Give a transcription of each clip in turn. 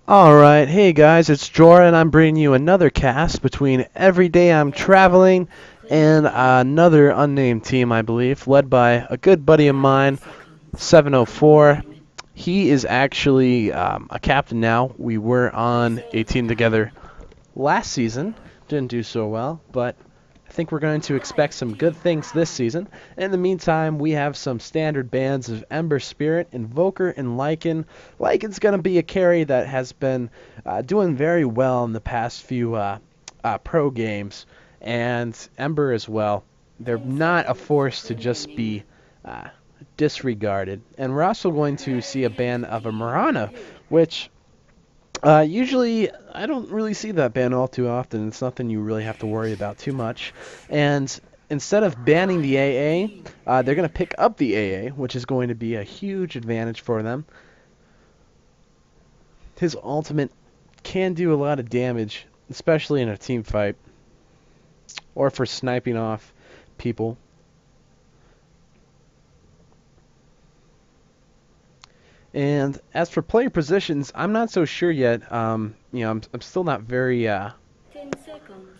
Alright, hey guys, it's Jorah and I'm bringing you another cast between Every Day I'm Traveling and another unnamed team, I believe, led by a good buddy of mine, 704. He is actually a captain now. We were on a team together last season. Didn't do so well, but I think we're going to expect some good things this season. In the meantime, we have some standard bands of Ember Spirit, Invoker, and Lycan. Lycan's going to be a carry that has been doing very well in the past few pro games, and Ember as well. They're not a force to just be uh, disregarded. And we're also going to see a ban of a Mirana, which usually, I don't really see that ban all too often. It's nothing you really have to worry about too much. And instead of banning the AA, they're going to pick up the AA, which is going to be a huge advantage for them. His ultimate can do a lot of damage, especially in a team fight, or for sniping off people. And as for player positions, I'm not so sure yet. I'm still not very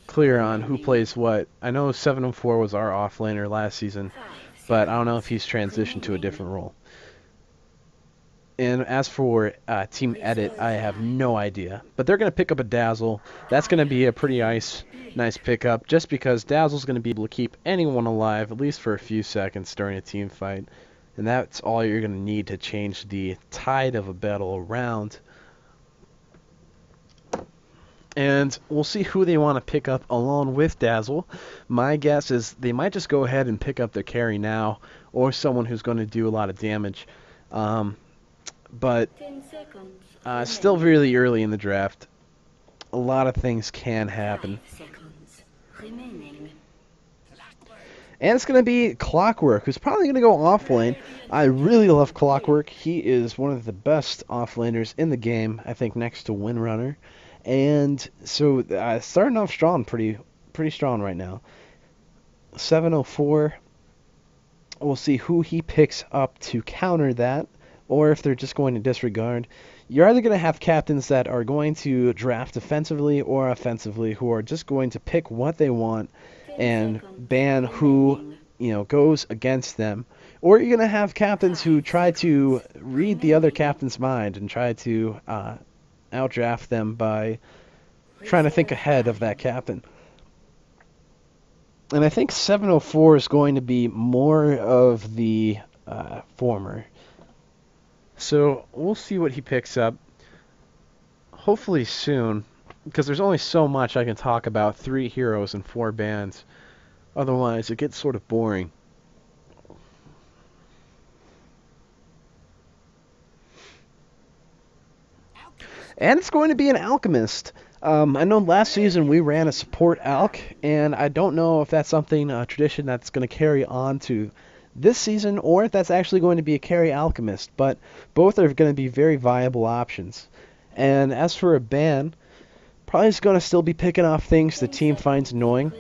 clear on who plays what. I know 704 was our offlaner last season, but I don't know if he's transitioned to a different role. And as for Team Edit, I have no idea. But they're going to pick up a Dazzle. That's going to be a pretty nice pickup, just because Dazzle's going to be able to keep anyone alive, at least for a few seconds during a team fight. And that's all you're going to need to change the tide of a battle around. And we'll see who they want to pick up along with Dazzle. My guess is they might just go ahead and pick up their carry now, or someone who's going to do a lot of damage. But still really early in the draft. A lot of things can happen. And it's going to be Clockwork, who's probably going to go offlane. I really love Clockwork. He is one of the best offlaners in the game, I think, next to Windrunner. And so starting off strong, pretty strong right now. 704. We'll see who he picks up to counter that, or if they're just going to disregard. You're either going to have captains that are going to draft defensively or offensively, who are just going to pick what they want and ban who goes against them. Or you're going to have captains who try to read the other captain's mind and try to outdraft them by trying to think ahead of that captain. And I think 704 is going to be more of the former. So we'll see what he picks up. Hopefully soon, because there's only so much I can talk about 3 heroes and 4 bands. Otherwise, it gets sort of boring. And it's going to be an Alchemist. I know last season we ran a support Alch, and I don't know if that's something, a tradition that's going to carry on to this season, or if that's actually going to be a carry Alchemist, but both are going to be very viable options. And as for a ban, probably just going to still be picking off things the team finds annoying.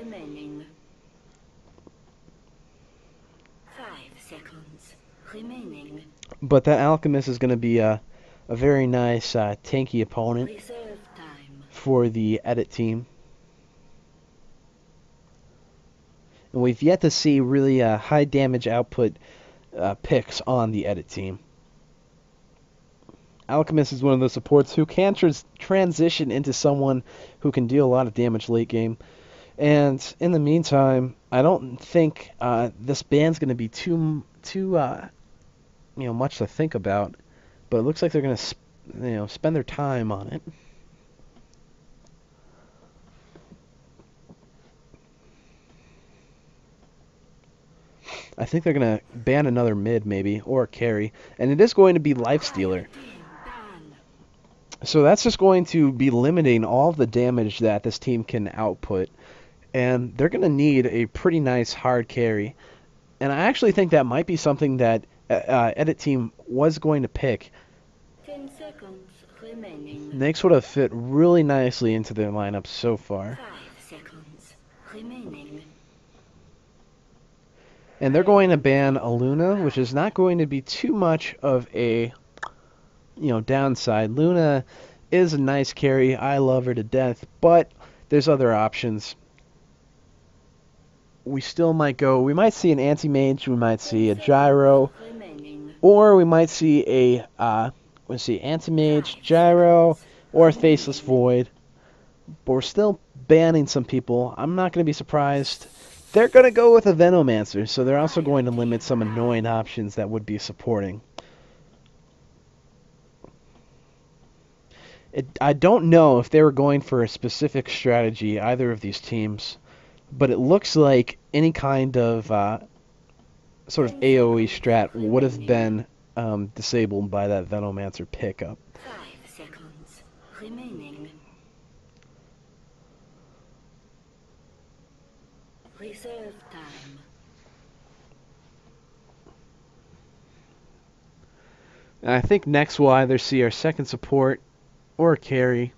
But that Alchemist is going to be a very nice tanky opponent for the Edit team. And we've yet to see really high damage output picks on the Edit team. Alchemist is one of those supports who can transition into someone who can deal a lot of damage late game. And in the meantime, I don't think this ban's going to be too much to think about. But it looks like they're going to spend their time on it. I think they're going to ban another mid, maybe, or carry. And it is going to be Lifestealer. So that's just going to be limiting all of the damage that this team can output. And they're going to need a pretty nice hard carry. And I actually think that might be something that Edit team was going to pick. 10 seconds remaining. They sort of fit really nicely into their lineup so far. 5 seconds remaining. And they're going to ban a Luna, which is not going to be too much of a downside. Luna is a nice carry. I love her to death, but there's other options. We still might go. We might see an anti-mage. We might 10 see a seconds gyro, remaining. or we might see a let's see, anti-mage, 5 gyro, seconds or a faceless remaining. void. But we're still banning some people. I'm not going to be surprised. They're going to go with a Venomancer, so they're also going to limit some annoying options that would be supporting. I don't know if they were going for a specific strategy, either of these teams, but it looks like any kind of sort of 10 AoE seconds strat would have remaining. been disabled by that Venomancer pickup. 5 seconds remaining. Reserve time. And I think next we'll either see our second support or carry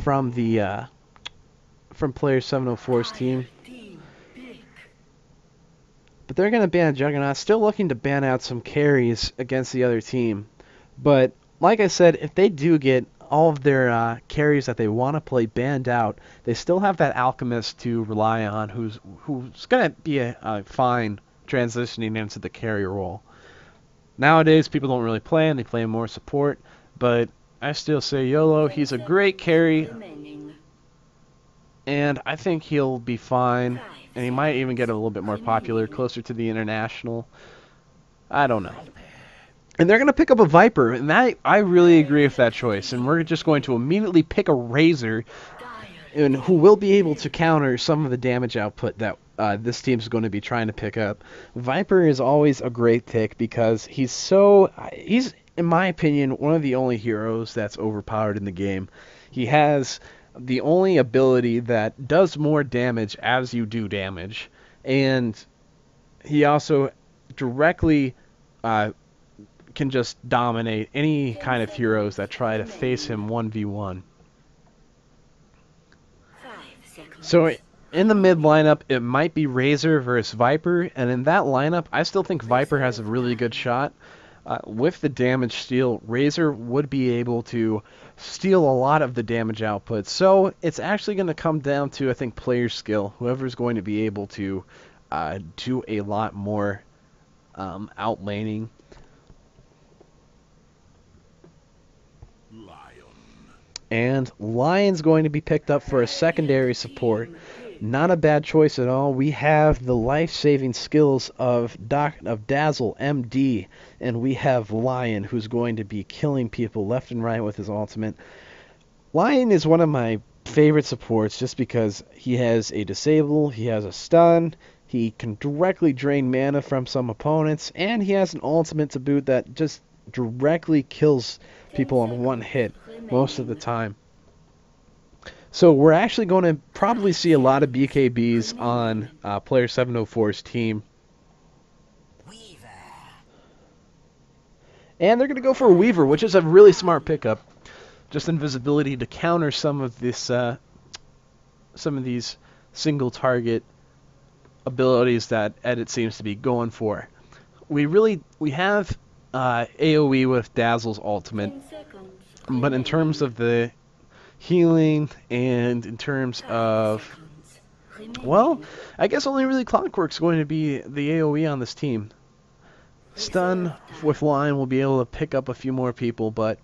from the from Player704's team. Team pick. But they're going to ban Juggernaut, still looking to ban out some carries against the other team. But like I said, if they do get all of their carries that they want to play banned out, they still have that Alchemist to rely on, who's going to be a fine transitioning into the carry role. Nowadays, people don't really play him; they play more support. But I still say YOLO. 10 He's a great seconds carry, remaining. and I think he'll be fine. 5 And he might even get a little bit more popular, remaining. closer to the international. I don't know. And they're going to pick up a Viper, and I really agree with that choice. And we're just going to immediately pick a Razor, and who will be able to counter some of the damage output that this team's going to be trying to pick up. Viper is always a great pick because he's, in my opinion, one of the only heroes that's overpowered in the game. He has the only ability that does more damage as you do damage, and he also directly can just dominate any kind of heroes that try to face him 1v1. 5 seconds. So in the mid lineup, it might be Razor versus Viper, and in that lineup, I still think Viper has a really good shot. With the damage steal, Razor would be able to steal a lot of the damage output. So it's actually going to come down to, I think, player skill. Whoever's going to be able to do a lot more outlaning. And Lion's going to be picked up for a secondary support. Not a bad choice at all. We have the life-saving skills of Dazzle MD, and we have Lion, who's going to be killing people left and right with his ultimate. Lion is one of my favorite supports just because he has a disable, he has a stun, he can directly drain mana from some opponents, and he has an ultimate to boot that just directly kills people on one hit most of the time. So we're actually going to probably see a lot of BKBs on Player704's team. And they're going to go for a Weaver, which is a really smart pickup. Just invisibility to counter some of this, some of these single target abilities that Edit seems to be going for. We have AoE with Dazzle's ultimate, 10 seconds but in terms of the healing and in terms of, well, I guess only really Clockwork's going to be the AoE on this team. Stun with Lion will be able to pick up a few more people, but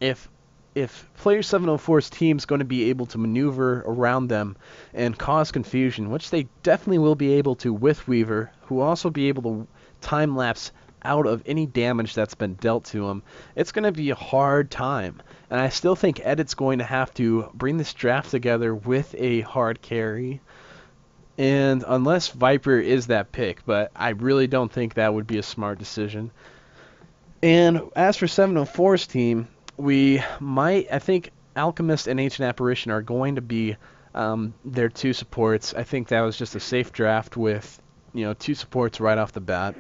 if Player704's team's going to be able to maneuver around them and cause confusion, which they definitely will be able to with Weaver, who will also be able to time-lapse out of any damage that's been dealt to him, it's going to be a hard time. And I still think Edit's going to have to bring this draft together with a hard carry. And unless Viper is that pick, but I really don't think that would be a smart decision. And as for 704's team, I think Alchemist and Ancient Apparition are going to be their two supports. I think that was just a safe draft with, two supports right off the bat.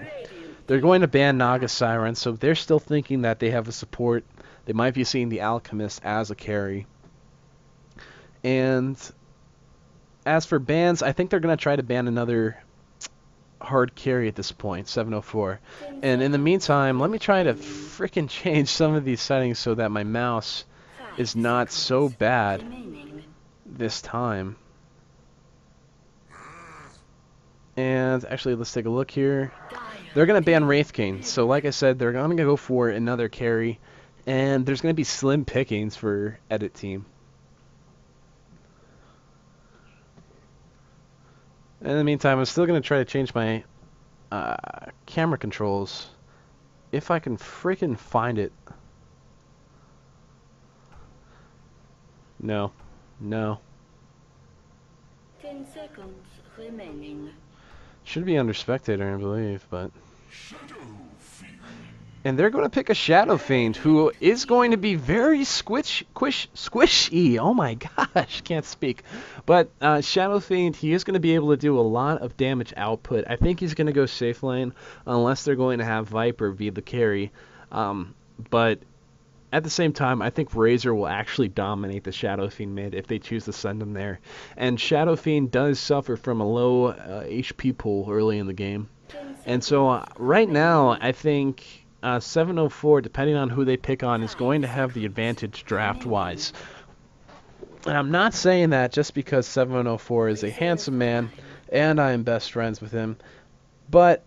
They're going to ban Naga Siren, so they're still thinking that they have a support. They might be seeing the Alchemist as a carry. And as for bans, I think they're going to try to ban another hard carry at this point, 704. And in the meantime, let me try to frickin' change some of these settings so that my mouse 5 is not so seconds bad remaining. this time. And actually, let's take a look here. They're going to ban Wraith King. So like I said, they're going to go for another carry. And there's going to be slim pickings for Edit Team. In the meantime, I'm still going to try to change my camera controls. If I can freaking find it. No. No. 10 seconds remaining. Should be under spectator, I believe, but... And they're going to pick a Shadow Fiend, who is going to be very squishy. Oh my gosh, can't speak. But Shadow Fiend, he is going to be able to do a lot of damage output. I think he's going to go safe lane, unless they're going to have Viper be the carry. But at the same time, I think Razor will actually dominate the Shadow Fiend mid if they choose to send him there. And Shadow Fiend does suffer from a low HP pool early in the game. And so right now, I think 704, depending on who they pick on, is going to have the advantage draft-wise. And I'm not saying that just because 704 is a handsome man and I am best friends with him, but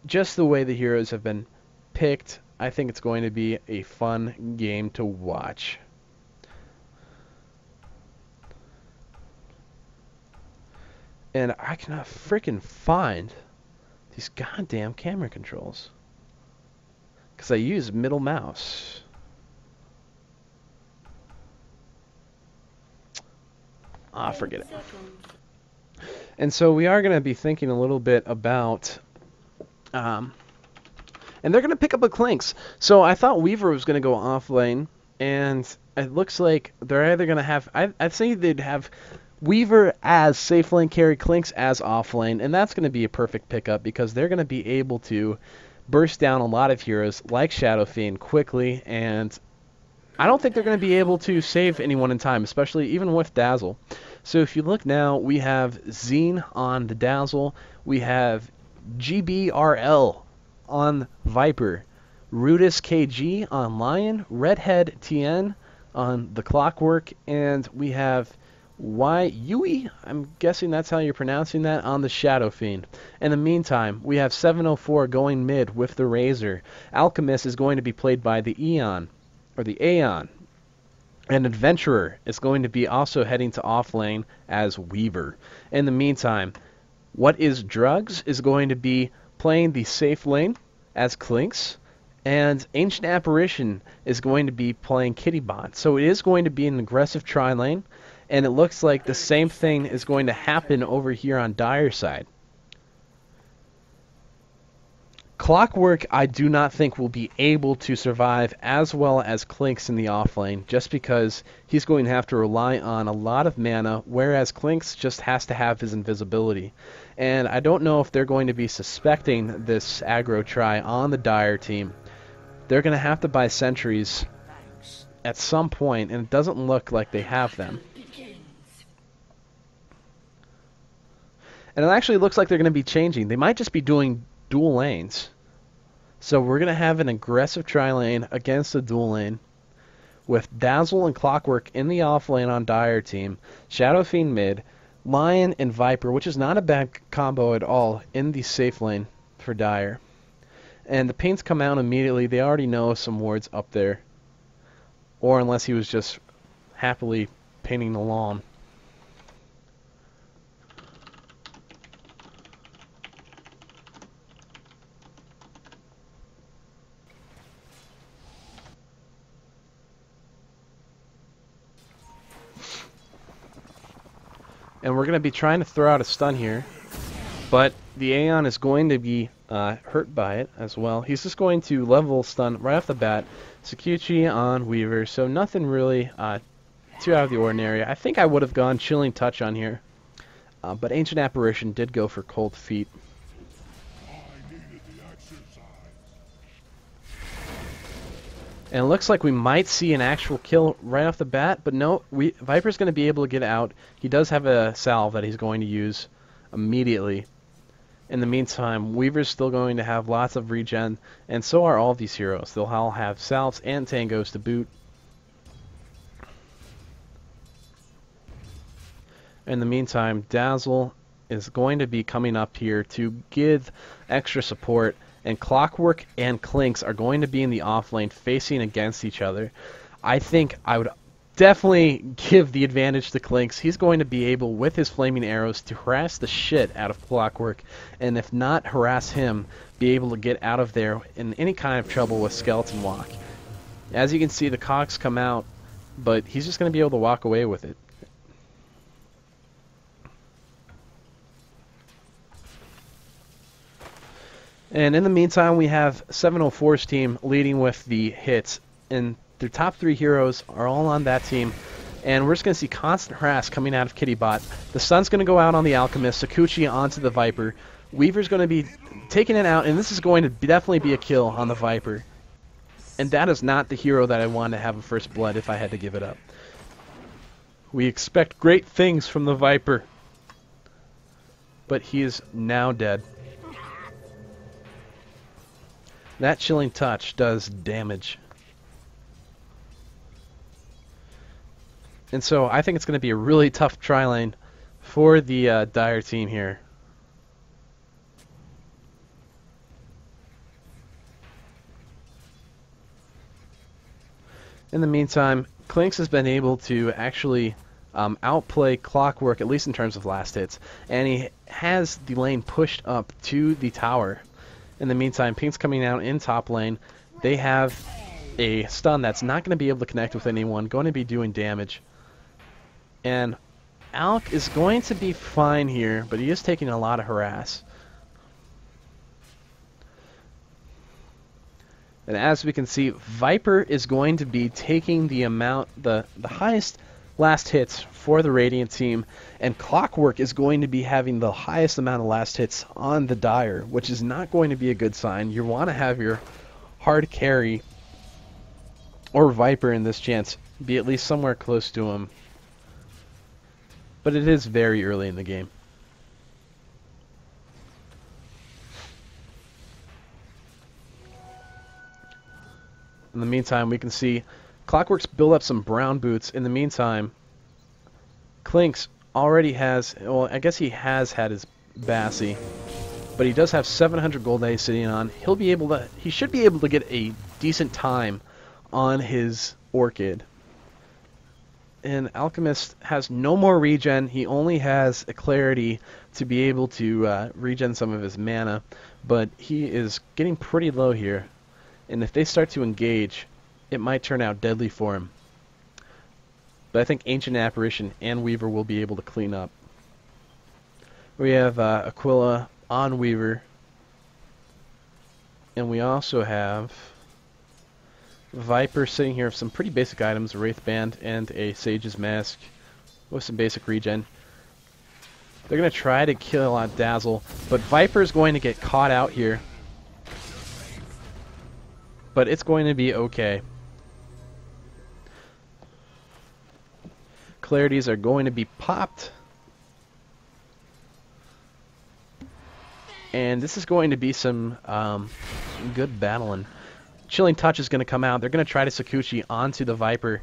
just the way the heroes have been picked, I think it's going to be a fun game to watch. And I cannot freaking find these goddamn camera controls, because I use middle mouse. Ah, forget it. And so we are going to be thinking a little bit about... and they're going to pick up a Clinks. So I thought Weaver was going to go off lane, and it looks like they're either going to have... I'd say they'd have Weaver as safe lane carry, Clinks as off lane, and that's going to be a perfect pickup because they're going to be able to burst down a lot of heroes like Shadow Fiend quickly, and I don't think they're going to be able to save anyone in time, especially even with Dazzle. So if you look now, we have Zine on the Dazzle, we have GBRL on Viper, Rudis KG on Lion, Redhead TN on the Clockwork, and we have Yui, I'm guessing that's how you're pronouncing that, on the Shadow Fiend. In the meantime, we have 704 going mid with the Razor. Alchemist is going to be played by the Eon, or the Aeon. And Adventurer is going to be also heading to off lane as Weaver. In the meantime, What is Drugs is going to be playing the safe lane as Clinks. And Ancient Apparition is going to be playing Kittybot. So it is going to be an aggressive tri lane. And it looks like the same thing is going to happen over here on Dire side. Clockwork, I do not think will be able to survive as well as Clinks in the offlane, just because he's going to have to rely on a lot of mana, whereas Clinks just has to have his invisibility. And I don't know if they're going to be suspecting this aggro try on the Dire team. They're going to have to buy sentries at some point, and it doesn't look like they have them. And it actually looks like they're going to be changing. They might just be doing dual lanes. So we're going to have an aggressive tri-lane against a dual lane with Dazzle and Clockwork in the off lane on Dire team, Shadow Fiend mid, Lion and Viper, which is not a bad combo at all, in the safe lane for Dire. And the paints come out immediately. They already know some wards up there. Or unless he was just happily painting the lawn. And we're going to be trying to throw out a stun here. But the Aeon is going to be hurt by it as well. He's just going to level stun right off the bat. Sakuchi on Weaver, so nothing really too out of the ordinary. I think I would have gone Chilling Touch on here. But Ancient Apparition did go for Cold Feet. And it looks like we might see an actual kill right off the bat, but no, Viper's going to be able to get out. He does have a salve that he's going to use immediately. In the meantime, Weaver's still going to have lots of regen, and so are all of these heroes. They'll all have salves and tangos to boot. In the meantime, Dazzle is going to be coming up here to give extra support, and Clockwork and Clinks are going to be in the off lane facing against each other. I think I would definitely give the advantage to Clinks. He's going to be able, with his flaming arrows, to harass the shit out of Clockwork, and if not harass him, be able to get out of there in any kind of trouble with Skeleton Walk. As you can see, the cogs come out, but he's just going to be able to walk away with it. And in the meantime, we have 704's team leading with the hits, and their top 3 heroes are all on that team. And we're just going to see constant harass coming out of Kittybot. The Sun's going to go out on the Alchemist, Sakuchi onto the Viper. Weaver's going to be taking it out, and this is going to definitely be a kill on the Viper. And that is not the hero that I want to have a first blood if I had to give it up. We expect great things from the Viper, but he is now dead. That Chilling Touch does damage. And so I think it's going to be a really tough try lane for the Dire team here. In the meantime, Clinks has been able to actually outplay Clockwork, at least in terms of last hits, and he has the lane pushed up to the tower. In the meantime, Pink's coming out in top lane. They have a stun that's not going to be able to connect with anyone, going to be doing damage. And Alk is going to be fine here, but he is taking a lot of harass. And as we can see, Viper is going to be taking the highest last hits for the Radiant team, and Clockwork is going to be having the highest amount of last hits on the Dire, which is not going to be a good sign. You want to have your hard carry or Viper in this chance be at least somewhere close to him. But it is very early in the game. In the meantime, we can see Clockwork's build up some brown boots. In the meantime, Clinks already has, well, I guess he has had his Bassi, but he does have 700 gold that he's sitting on. He should be able to get a decent time on his Orchid. And Alchemist has no more regen. He only has a Clarity to be able to regen some of his mana, but he is getting pretty low here. And if they start to engage, it might turn out deadly for him. But I think Ancient Apparition and Weaver will be able to clean up. We have Aquila on Weaver. And we also have Viper sitting here with some pretty basic items, a Wraith Band and a Sage's Mask with some basic regen. They're going to try to kill out Dazzle, but Viper is going to get caught out here. But it's going to be okay. Clarities are going to be popped. And this is going to be some good battling. Chilling Touch is going to come out. They're going to try to Sakuchi onto the Viper.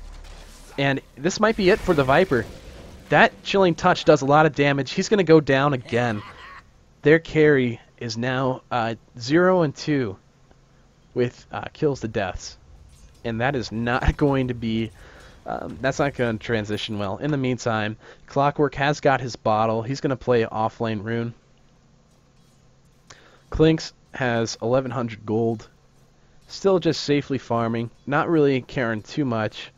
And this might be it for the Viper. That Chilling Touch does a lot of damage. He's going to go down again. Their carry is now 0 and 2 with kills to deaths. And that is not going to be... that's not going to transition well. In the meantime, Clockwork has got his bottle. He's going to play offlane rune. Clinks has 1100 gold. Still just safely farming. Not really caring too much.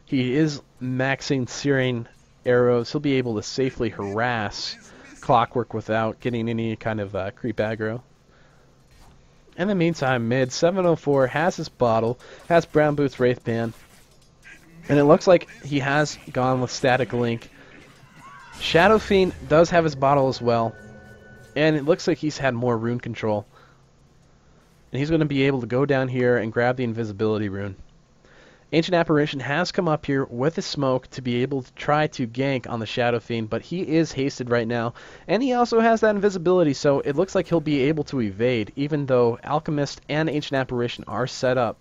He is maxing Searing arrows. He'll be able to safely harass Clockwork without getting any kind of creep aggro. In the meantime, mid 704 has his bottle, has Brown Boots Wraith Band, and it looks like he has gone with Static Link. Shadow Fiend does have his bottle as well, and it looks like he's had more rune control. And he's going to be able to go down here and grab the invisibility rune. Ancient Apparition has come up here with a smoke to be able to try to gank on the Shadow Fiend, but he is hasted right now, and he also has that invisibility, so it looks like he'll be able to evade, even though Alchemist and Ancient Apparition are set up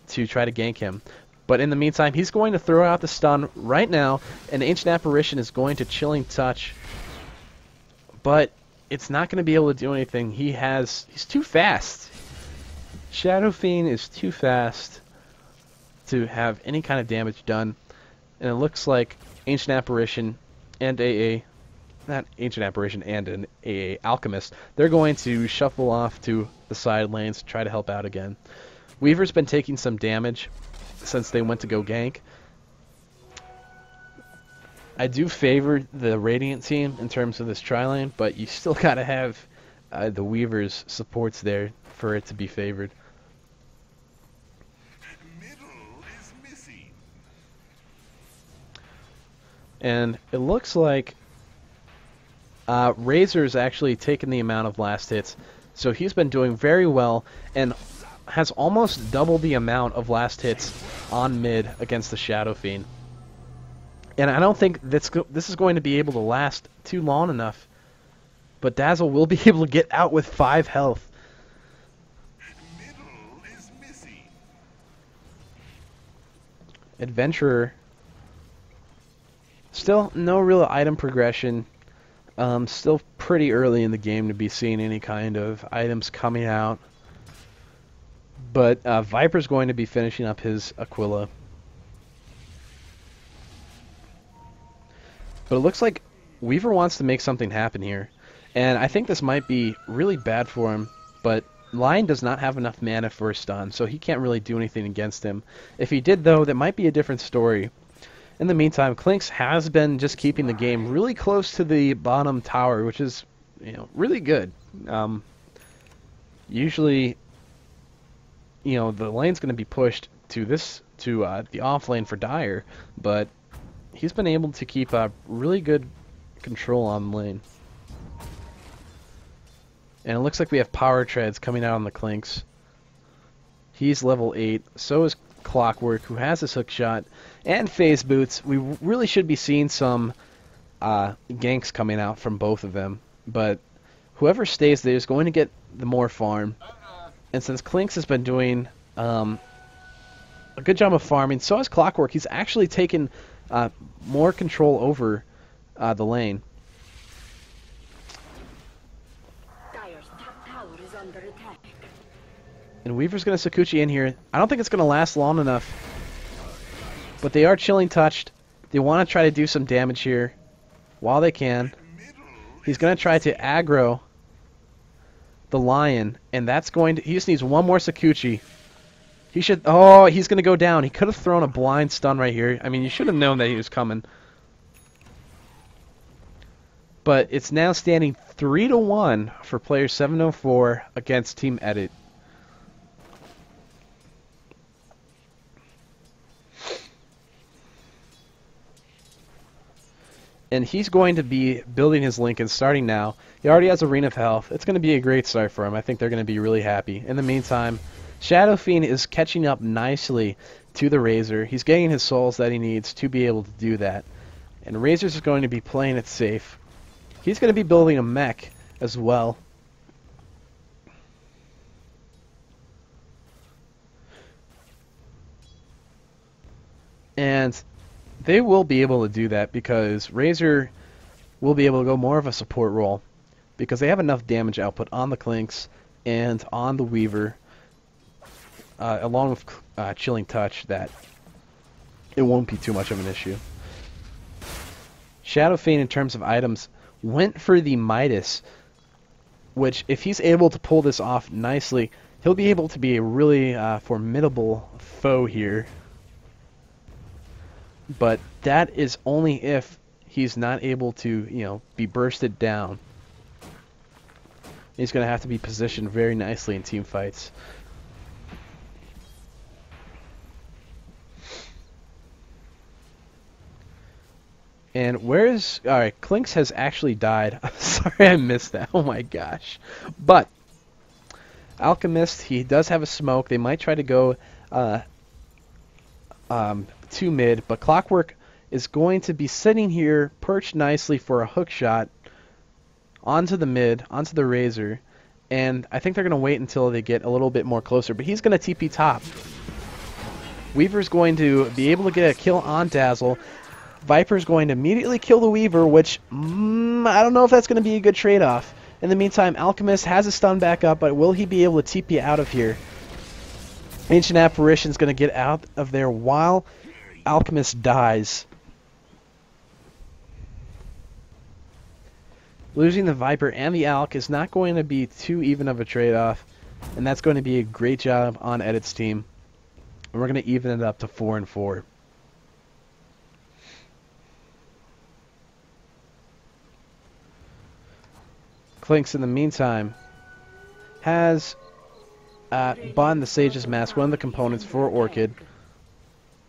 to try to gank him. But in the meantime, he's going to throw out the stun right now, and Ancient Apparition is going to Chilling Touch, but it's not going to be able to do anything. He's too fast. Shadow Fiend is too fast to have any kind of damage done, and it looks like Ancient Apparition and not Ancient Apparition and an AA Alchemist, they're going to shuffle off to the side lanes to try to help out again. Weaver's been taking some damage since they went to go gank. I do favor the Radiant team in terms of this tri-lane, but you still gotta have the Weaver's supports there for it to be favored. And it looks like Razor's actually taken the amount of last hits, so he's been doing very well and has almost double the amount of last hits on mid against the Shadow Fiend. And I don't think this is going to be able to last too long enough, but Dazzle will be able to get out with 5 health. Adventurer. Still no real item progression. Still pretty early in the game to be seeing any kind of items coming out. But Viper's going to be finishing up his Aquila. But it looks like Weaver wants to make something happen here. And I think this might be really bad for him, but Lion does not have enough mana for a stun, so he can't really do anything against him. If he did, though, that might be a different story. In the meantime, Clinks has been just keeping the game really close to the bottom tower, which is, really good. Usually, the lane's going to be pushed to the off lane for Dire, but he's been able to keep a really good control on the lane. And it looks like we have Power Treads coming out on the Clinks. He's level 8, so is Clockwork, who has his hook shot, and Phase Boots. We really should be seeing some ganks coming out from both of them, but whoever stays there is going to get the more farm. And since Clinks has been doing a good job of farming, so has Clockwork. He's actually taken more control over the lane. Dire's top tower is under attack. And Weaver's going to Sakuchi in here. I don't think it's going to last long enough. But they are Chilling Touched. They want to try to do some damage here while they can. He's going to try to aggro the Lion. And that's going to... He just needs one more Sakuchi. He should... Oh, he's going to go down. He could have thrown a blind stun right here. I mean, you should have known that he was coming. But it's now standing 3-1 for Player704 against Team Edit. And he's going to be building his Lincoln starting now. He already has a Ring of Health. It's going to be a great start for him. I think they're going to be really happy. In the meantime, Shadow Fiend is catching up nicely to the Razor. He's getting his souls that he needs to be able to do that. And Razor's is going to be playing it safe. He's going to be building a mech as well. And they will be able to do that because Razor will be able to go more of a support role because they have enough damage output on the Clinks and on the Weaver along with Chilling Touch that it won't be too much of an issue. Shadow Fiend in terms of items went for the Midas, which if he's able to pull this off nicely, he'll be able to be a really formidable foe here. But that is only if he's not able to, be bursted down. He's going to have to be positioned very nicely in team fights. And where's... Alright, Clinks has actually died. Sorry I missed that. Oh my gosh. But Alchemist, he does have a smoke. They might try to go to mid, but Clockwork is going to be sitting here perched nicely for a hook shot onto the mid, onto the Razor, and I think they're going to wait until they get a little bit more closer, but he's going to TP top. Weaver's going to be able to get a kill on Dazzle. Viper's going to immediately kill the Weaver, which I don't know if that's going to be a good trade-off. In the meantime, Alchemist has a stun back up, but will he be able to TP out of here? Ancient Apparition's going to get out of there while Alchemist dies. Losing the Viper and the Alch is not going to be too even of a trade-off, and that's going to be a great job on Edit's team. And we're going to even it up to 4-4. Clinks, in the meantime, has bought the Sage's Mask, one of the components for Orchid.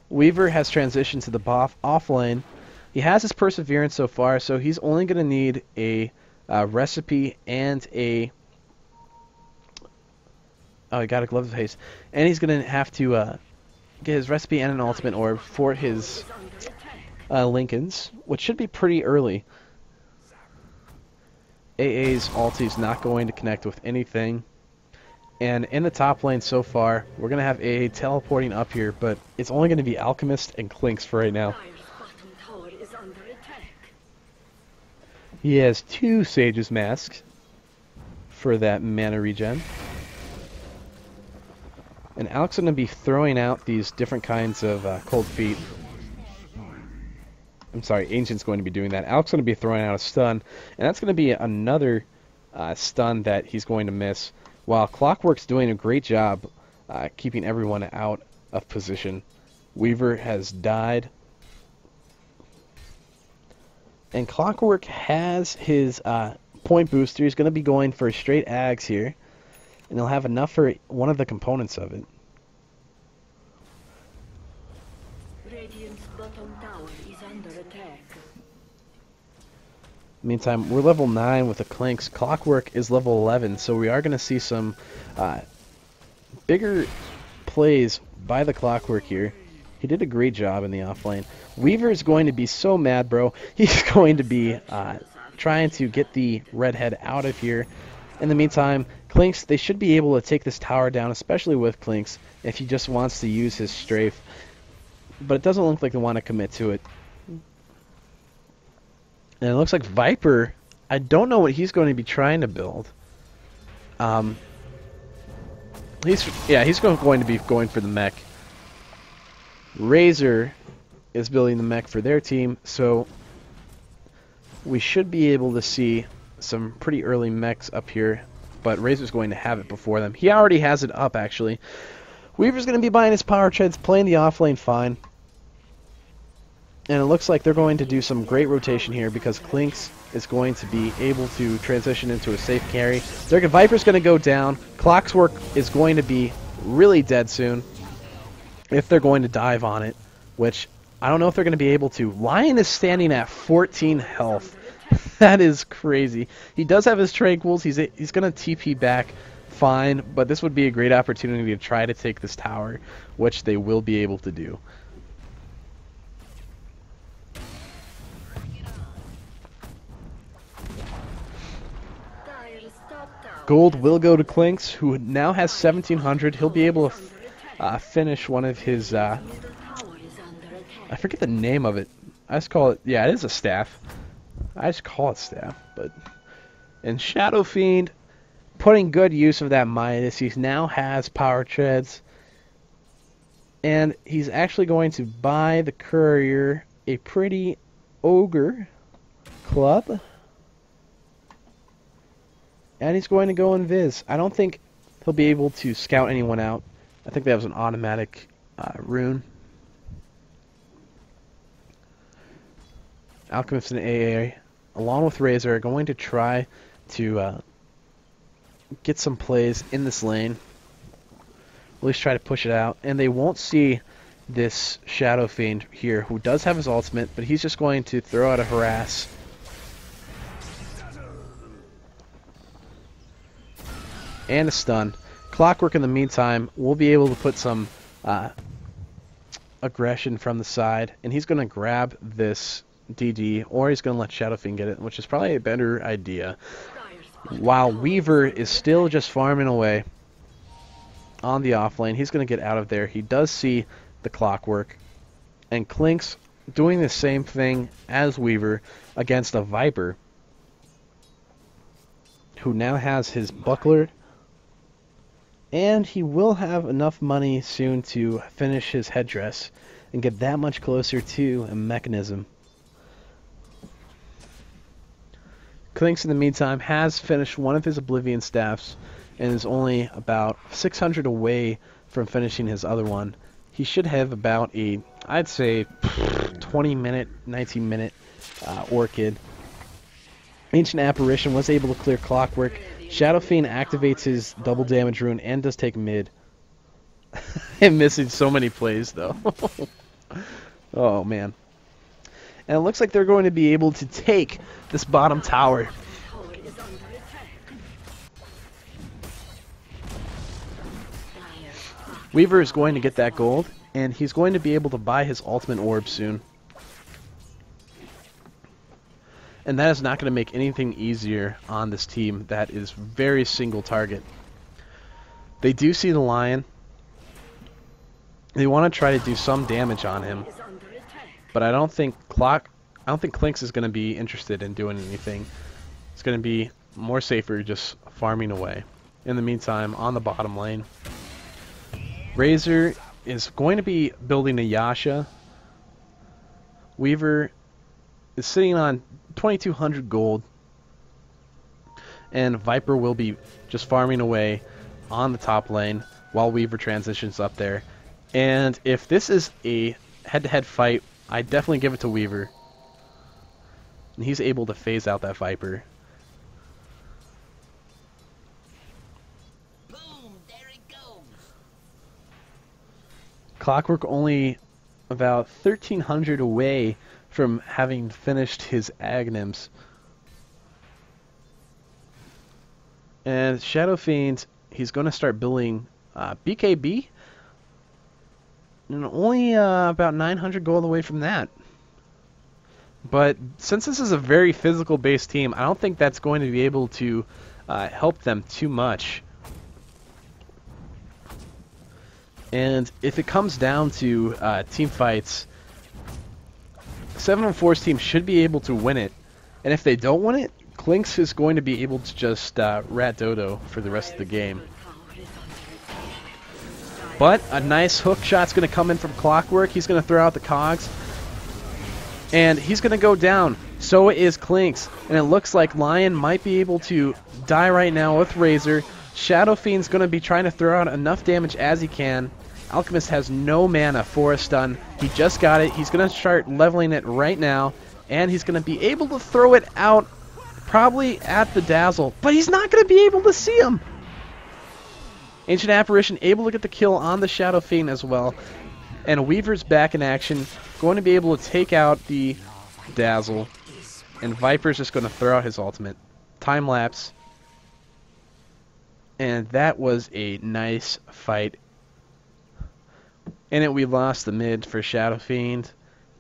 Weaver has transitioned to the off lane. He has his Perseverance so far, so he's only going to need a recipe and a... Oh, he got a Glove of Haste. And he's going to have to get his recipe and an ultimate orb for his Lincolns, which should be pretty early. AA's ulti is not going to connect with anything. And in the top lane so far, we're going to have AA teleporting up here, but it's only going to be Alchemist and Clinks for right now. He has 2 Sage's Masks for that mana regen. And Alex is going to be throwing out these different kinds of Cold Feet. I'm sorry, Ancient's going to be doing that. Alex is going to be throwing out a stun, and that's going to be another stun that he's going to miss, while Clockwork's doing a great job keeping everyone out of position. Weaver has died. And Clockwork has his point booster. He's going to be going for straight Ags here, and he'll have enough for one of the components of it. Radiant's bottom tower is under attack. Meantime, we're level 9 with the Clinks. Clockwork is level 11, so we are going to see some bigger plays by the Clockwork here. He did a great job in the offlane. Weaver is going to be so mad, bro. He's going to be trying to get the redhead out of here. In the meantime, Clinks, they should be able to take this tower down, especially with Clinks, if he just wants to use his strafe. But it doesn't look like they want to commit to it. And it looks like Viper, I don't know what he's going to be trying to build. He's going to be going for the mech. Razor is building the mech for their team, so we should be able to see some pretty early mechs up here, but Razor's going to have it before them. He already has it up, actually. Weaver's going to be buying his power treads, playing the offlane fine. And it looks like they're going to do some great rotation here because Clinks is going to be able to transition into a safe carry. Viper's going to go down. Clockwork is going to be really dead soon if they're going to dive on it, which I don't know if they're going to be able to. Lion is standing at 14 health. That is crazy. He does have his tranquils. He's going to TP back fine, but this would be a great opportunity to try to take this tower, which they will be able to do. Gold will go to Clinks, who now has 1,700. He'll be able to finish one of his... I forget the name of it. I just call it... Yeah, it is a staff. I just call it staff. And Shadow Fiend, putting good use of that Midas. He now has power treads. And he's actually going to buy the courier a pretty ogre club. And he's going to go invis. I don't think he'll be able to scout anyone out. I think that was an automatic rune. Alchemist and AA, along with Razor, are going to try to get some plays in this lane. At least try to push it out. And they won't see this Shadow Fiend here, who does have his ultimate, but he's just going to throw out a harass. And a stun. Clockwork, in the meantime, will be able to put some aggression from the side, and he's going to grab this DD, or he's going to let Shadow Fiend get it, which is probably a better idea. While Weaver is still just farming away on the off lane, he's going to get out of there. He does see the clockwork, and Clink's doing the same thing as Weaver against a Viper, who now has his buckler, and he will have enough money soon to finish his headdress and get that much closer to a mechanism. Clinks, in the meantime, has finished one of his Oblivion staffs and is only about 600 away from finishing his other one. He should have about a, I'd say, 20-minute, 19-minute Orchid. Ancient Apparition was able to clear Clockwork. Shadow Fiend activates his double damage rune and does take mid. I'm missing so many plays, though. Oh, man. And it looks like they're going to be able to take this bottom tower. Weaver is going to get that gold, and he's going to be able to buy his ultimate orb soon. And that is not going to make anything easier on this team that is very single target. They do see the Lion. They want to try to do some damage on him. But I don't think Clinks is going to be interested in doing anything. It's going to be more safer just farming away. In the meantime, on the bottom lane, Razor is going to be building a Yasha. Weaver is sitting on 2,200 gold, and Viper will be just farming away on the top lane while Weaver transitions up there. And if this is a head-to-head fight, I definitely give it to Weaver. And he's able to phase out that Viper. Boom, there it goes. Clockwork only about 1,300 away from having finished his Aghanim's. And Shadow Fiend, he's going to start building BKB. And only about 900 gold away from that. But since this is a very physical-based team, I don't think that's going to be able to help them too much. And if it comes down to team fights, 704's team should be able to win it. And if they don't win it, Clinks is going to be able to just rat Dodo for the rest of the game. But a nice hook shot's going to come in from Clockwork. He's going to throw out the cogs. And he's going to go down. So is Clinks. And it looks like Lion might be able to die right now with Razor. Shadow Fiend's going to be trying to throw out enough damage as he can. Alchemist has no mana for a stun. He just got it. He's going to start leveling it right now. And he's going to be able to throw it out probably at the Dazzle. But he's not going to be able to see him. Ancient Apparition able to get the kill on the Shadow Fiend as well. And Weaver's back in action. Going to be able to take out the Dazzle. And Viper's just going to throw out his ultimate. Time lapse. And that was a nice fight. In it, we lost the mid for Shadow Fiend,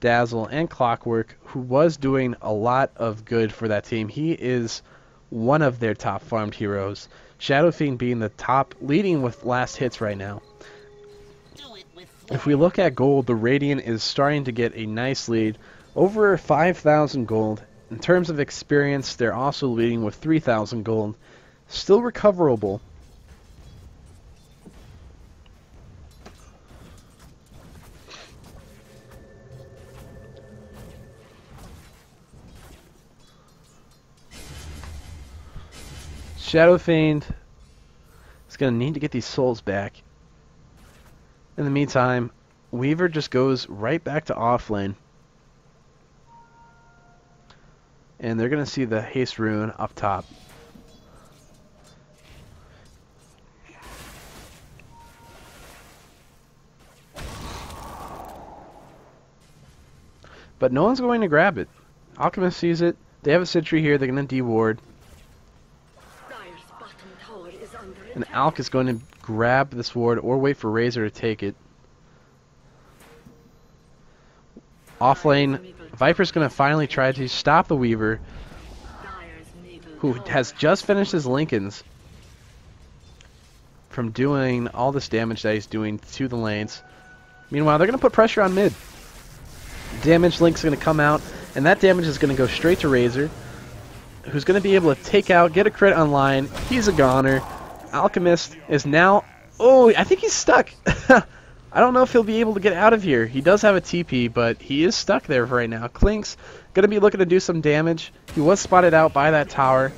Dazzle, and Clockwork, who was doing a lot of good for that team. He is one of their top farmed heroes. Shadow Fiend being the top, leading with last hits right now. If we look at gold, the Radiant is starting to get a nice lead, over 5,000 gold. In terms of experience, they're also leading with 3,000 gold. Still recoverable. Shadow Fiend is going to need to get these souls back. In the meantime, Weaver just goes right back to offlane. And they're going to see the haste rune up top. But no one's going to grab it. Alchemist sees it. They have a sentry here. They're going to deward. And Alk is going to grab this ward or wait for Razor to take it. Off lane, Viper's going to finally try to stop the Weaver, who has just finished his Lincolns, from doing all this damage that he's doing to the lanes. Meanwhile, they're going to put pressure on mid. Damage Link's going to come out, and that damage is going to go straight to Razor, who's going to be able to take out, get a crit online. He's a goner. Alchemist is now... Oh, I think he's stuck. I don't know if he'll be able to get out of here. He does have a TP, but he is stuck there for right now. Klink's going to be looking to do some damage. He was spotted out by that tower.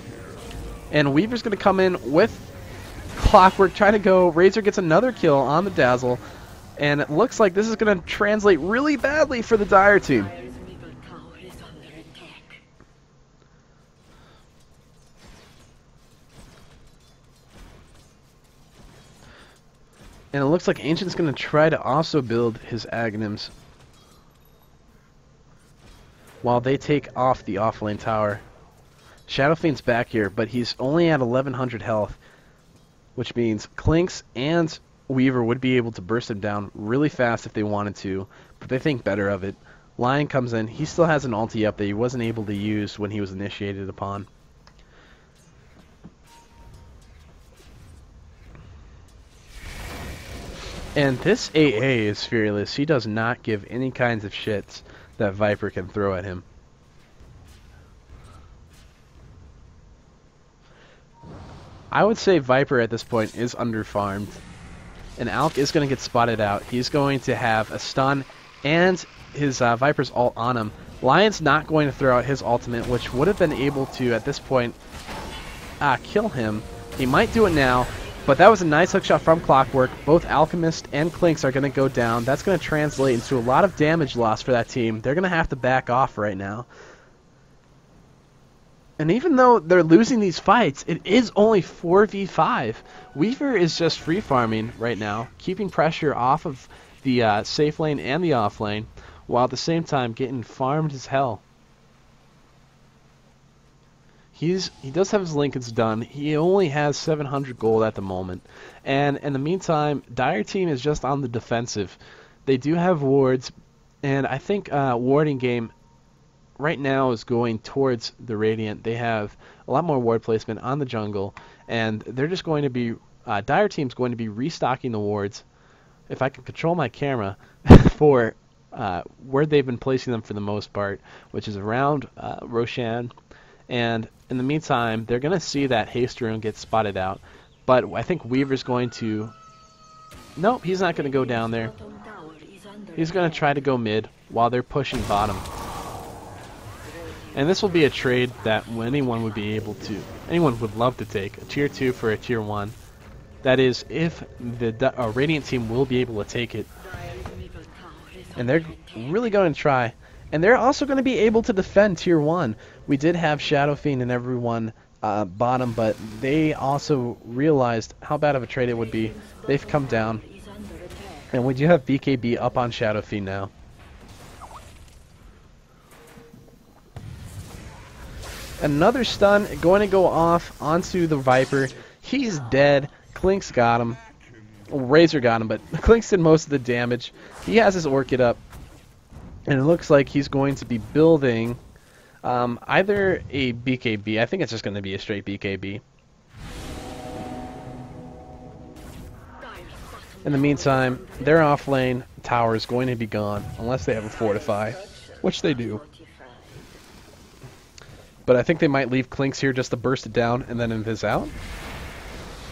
And Weaver's going to come in with Clockwork, trying to go. Razor gets another kill on the Dazzle. And it looks like this is going to translate really badly for the Dire team. And it looks like Ancient's going to try to also build his Aghanims while they take off the offlane tower. Shadowfiend's back here, but he's only at 1100 health, which means Klink's and Weaver would be able to burst him down really fast if they wanted to, but they think better of it. Lion comes in. He still has an ulti up that he wasn't able to use when he was initiated upon. And this AA is fearless. He does not give any kinds of shits that Viper can throw at him. I would say Viper at this point is underfarmed. And Alk is going to get spotted out. He's going to have a stun and his Viper's ult on him. Lion's not going to throw out his ultimate, which would have been able to, at this point, kill him. He might do it now. But that was a nice hookshot from Clockwork. Both Alchemist and Klink's are going to go down. That's going to translate into a lot of damage loss for that team. They're going to have to back off right now. And even though they're losing these fights, it is only 4v5. Weaver is just free farming right now, keeping pressure off of the safe lane and the off lane, while at the same time getting farmed as hell. He does have his Lincolns done. He only has 700 gold at the moment. And in the meantime, Dire team is just on the defensive. They do have wards, and I think warding game right now is going towards the Radiant. They have a lot more ward placement on the jungle, and they're just going to be... Dire team's going to be restocking the wards. If I can control my camera for where they've been placing them for the most part, which is around Roshan. And in the meantime, they're going to see that haste rune get spotted out. But I think Weaver's going to... Nope, he's not going to go down there. He's going to try to go mid while they're pushing bottom. And this will be a trade that anyone would be able to... Anyone would love to take. A tier 2 for a tier 1. That is, if the Radiant team will be able to take it. And they're really going to try. And they're also going to be able to defend tier 1. We did have Shadowfiend and everyone bottom, but they also realized how bad of a trade it would be. They've come down. And we do have BKB up on Shadowfiend now. Another stun going to go off onto the Viper. He's dead. Klink's got him. Razor got him, but Klink's did most of the damage. He has his Orchid up. And it looks like he's going to be building either a BKB. I think it's just going to be a straight BKB. In the meantime, their off lane tower is going to be gone unless they have a fortify, which they do. But I think they might leave Klink's here just to burst it down and then invis out.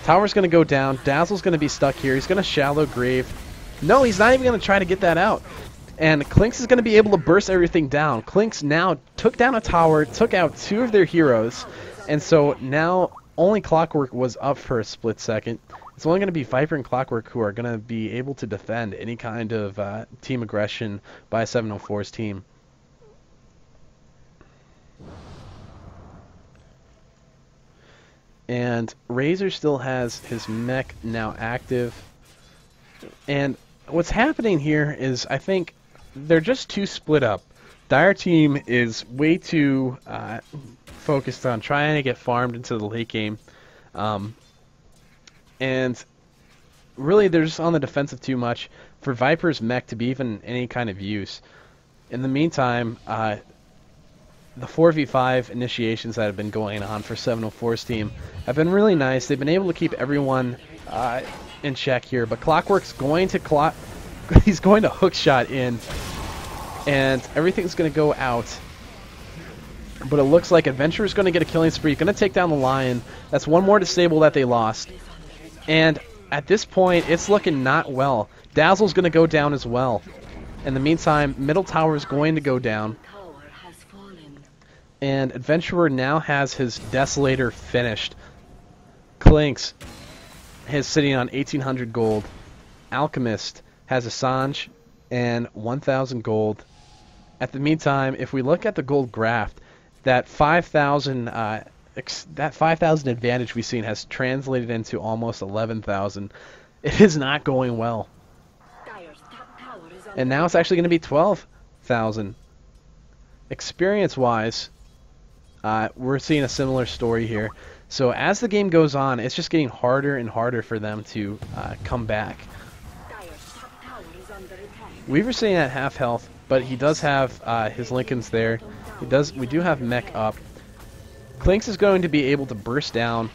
Tower's going to go down. Dazzle's going to be stuck here. He's going to shallow grave. No, he's not even going to try to get that out. And Klink's is going to be able to burst everything down. Klink's now took down a tower, took out 2 of their heroes, and so now only Clockwork was up for a split second. It's only going to be Viper and Clockwork who are going to be able to defend any kind of team aggression by 704's team. And Razor still has his mech now active. And what's happening here is, I think, they're just too split up. Dire team is way too focused on trying to get farmed into the late game. And really they're just on the defensive too much for Viper's mech to be even any kind of use. In the meantime, the 4v5 initiations that have been going on for 704's team have been really nice. They've been able to keep everyone in check here, but Clockwork's going to he's going to hookshot in, and everything's going to go out. But it looks like Adventurer's going to get a killing spree, going to take down the Lion. That's one more disable that they lost. And at this point, it's looking not well. Dazzle's going to go down as well. In the meantime, middle tower is going to go down. And Adventurer now has his Desolator finished. Clinks is sitting on 1,800 gold. Alchemist has Assange and 1,000 gold. At the meantime, if we look at the gold graph, that 5,000 advantage we've seen has translated into almost 11,000. It is not going well. And now it's actually going to be 12,000. Experience-wise, we're seeing a similar story here. So as the game goes on, it's just getting harder and harder for them to come back. Weaver's sitting at half health, but he does have his Lincolns there. We do have mech up. Clinks is going to be able to burst down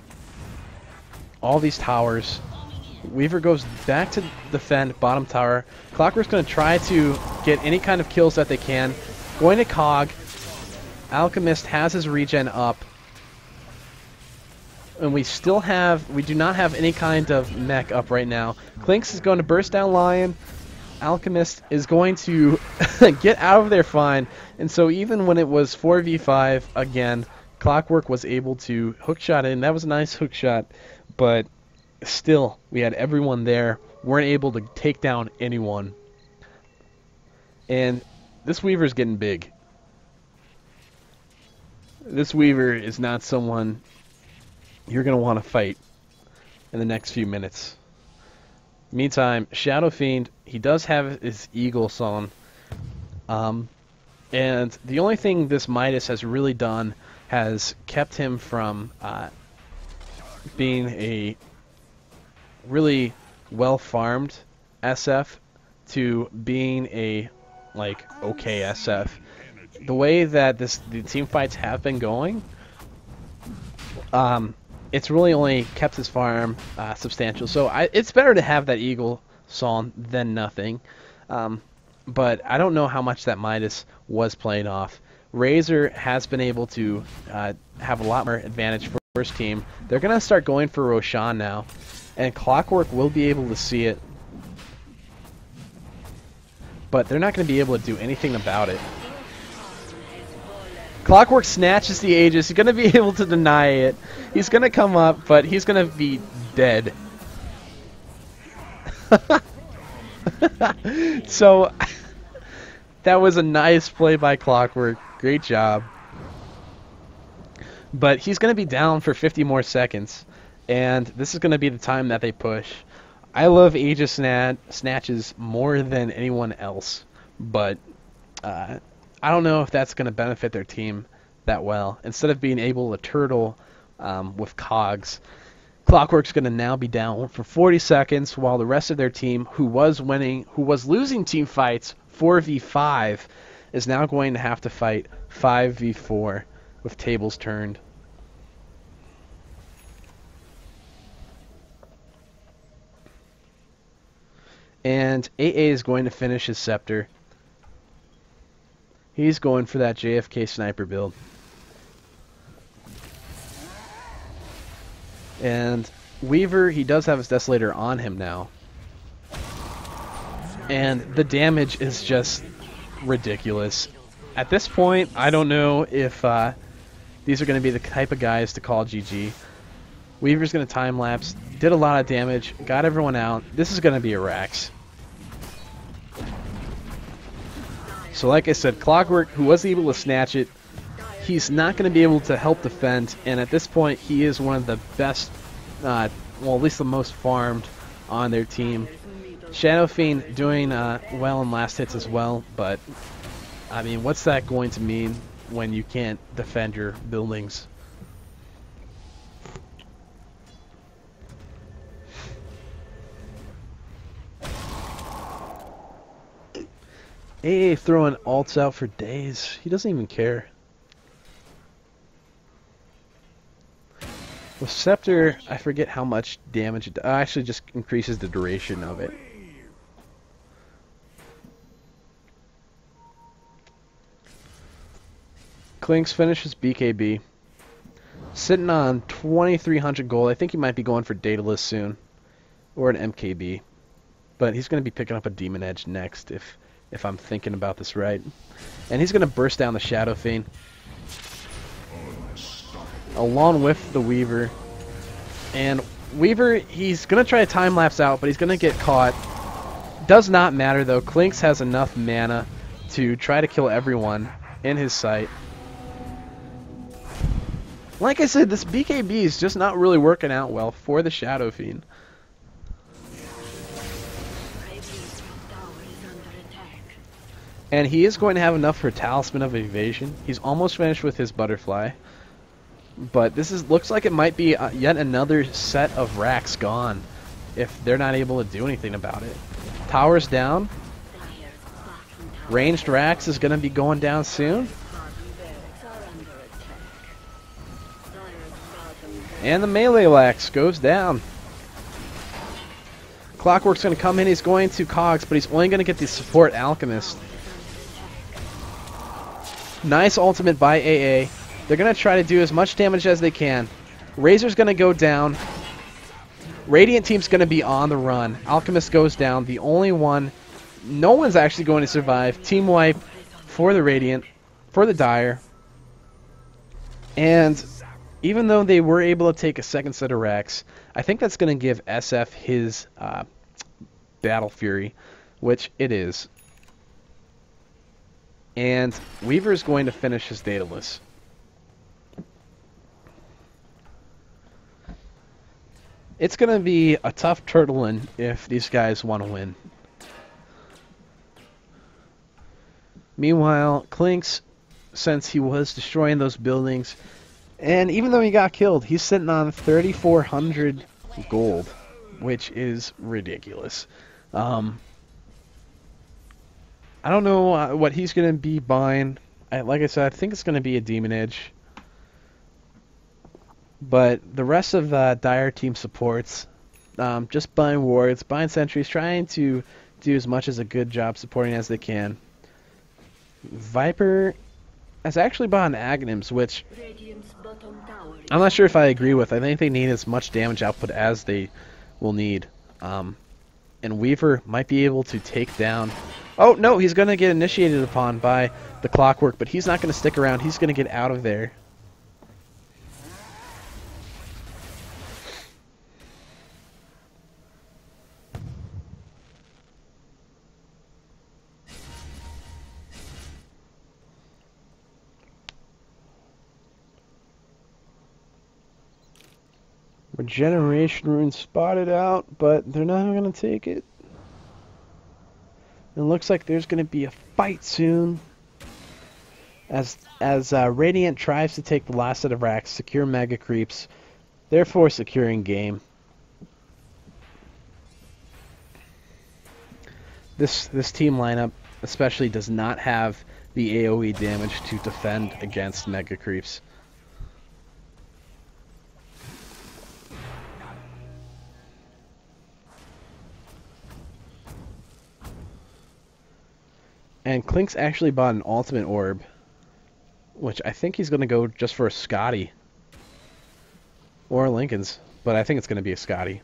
all these towers. Weaver goes back to defend bottom tower. Clockwork's going to try to get any kind of kills that they can. Going to Cog. Alchemist has his regen up. And we do not have any kind of mech up right now. Clinks is going to burst down Lion. Alchemist is going to get out of there fine. And so even when it was 4v5 again, Clockwork was able to hookshot in. That was a nice hookshot, but still, we had everyone there. Weren't able to take down anyone. And this Weaver's getting big. This Weaver is not someone you're going to want to fight in the next few minutes. Meantime, Shadow Fiend, he does have his Eagle on. And the only thing this Midas has really done has kept him from being a really well-farmed SF to being a, okay SF. The way that the team fights have been going, it's really only kept his farm substantial. So it's better to have that Eagle Psalm than nothing. But I don't know how much that Midas was playing off. Razor has been able to have a lot more advantage for first team. They're going to start going for Roshan now. And Clockwork will be able to see it. But they're not going to be able to do anything about it. Clockwork snatches the Aegis. He's going to be able to deny it. He's going to come up, but he's going to be dead. So, that was a nice play by Clockwork. Great job. But he's going to be down for 50 more seconds. And this is going to be the time that they push. I love Aegis snatches more than anyone else. But I don't know if that's going to benefit their team that well. Instead of being able to turtle with cogs, Clockwork's going to now be down for 40 seconds while the rest of their team, who was losing team fights 4v5, is now going to have to fight 5v4 with tables turned. And AA is going to finish his Scepter. He's going for that JFK sniper build. And Weaver, he does have his Desolator on him now. And the damage is just ridiculous. At this point, I don't know if these are going to be the type of guys to call GG. Weaver's going to time-lapse, did a lot of damage, got everyone out. This is going to be a Rax. So like I said, Clockwork, who was able to snatch it, he's not going to be able to help defend, and at this point he is one of the best, well, at least the most farmed on their team. Shadow Fiend doing well in last hits as well, but I mean, what's that going to mean when you can't defend your buildings? AA throwing ults out for days. He doesn't even care. With Scepter, I forget how much damage it does. Actually just increases the duration of it. Klinks finishes BKB. Sitting on 2,300 gold. I think he might be going for Daedalus soon. Or an MKB. But he's going to be picking up a Demon Edge next, if I'm thinking about this right. And he's going to burst down the Shadow Fiend. Along with the Weaver. And Weaver, he's going to try to time-lapse out, but he's going to get caught. Does not matter, though. Klinks has enough mana to try to kill everyone in his sight. Like I said, this BKB is just not really working out well for the Shadow Fiend. And he is going to have enough for Talisman of Evasion. He's almost finished with his Butterfly. But this looks like it might be yet another set of racks gone if they're not able to do anything about it. Tower's down. Ranged racks is going to be going down soon. And the melee lax goes down. Clockwork's going to come in. He's going to Cogs, but he's only going to get the support Alchemist. Nice ultimate by AA. They're going to try to do as much damage as they can. Razor's going to go down. Radiant team's going to be on the run. Alchemist goes down. The only one. No one's actually going to survive. Team wipe for the Radiant. For the Dire. And even though they were able to take a second set of racks, I think that's going to give SF his Battle Fury, which it is. And Weaver's going to finish his Daedalus. It's going to be a tough turtling if these guys want to win. Meanwhile, Klinks, since he was destroying those buildings, and even though he got killed, he's sitting on 3,400 gold, which is ridiculous. I don't know what he's going to be buying. Like I said, I think it's going to be a Demon Edge. But the rest of the Dire team supports, just buying wards, buying sentries, trying to do as much as a good job supporting as they can. Viper has actually bought an Aghanims, which I'm not sure if I agree with. I think they need as much damage output as they will need. And Weaver might be able to take down... Oh, no, he's going to get initiated upon by the Clockwork, but he's not going to stick around. He's going to get out of there. Regeneration rune spotted out, but they're not going to take it. It looks like there's going to be a fight soon. As Radiant tries to take the last set of racks, secure Mega Creeps, therefore securing game. This team lineup especially does not have the AoE damage to defend against Mega Creeps. And Klinks actually bought an ultimate orb, which I think he's going to go just for a Scotty. Or Lincoln's, but I think it's going to be a Scotty.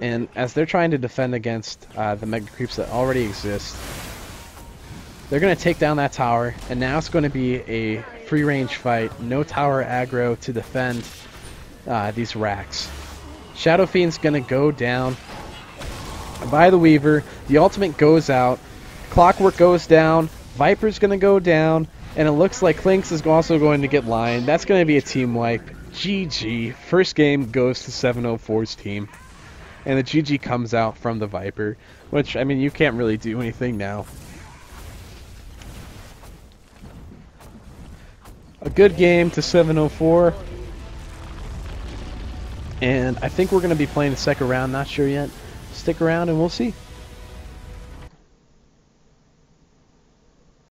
And as they're trying to defend against the Mega Creeps that already exist, they're going to take down that tower, and now it's going to be a free-range fight. No tower aggro to defend these racks. Shadow Fiend's going to go down by the Weaver. The ultimate goes out. Clockwork goes down. Viper's going to go down. And it looks like Klinks is also going to get lined. That's going to be a team wipe. GG. First game goes to 704's team. And the GG comes out from the Viper. Which, I mean, you can't really do anything now. A good game to 704. And I think we're going to be playing the second round. Not sure yet. Stick around and we'll see.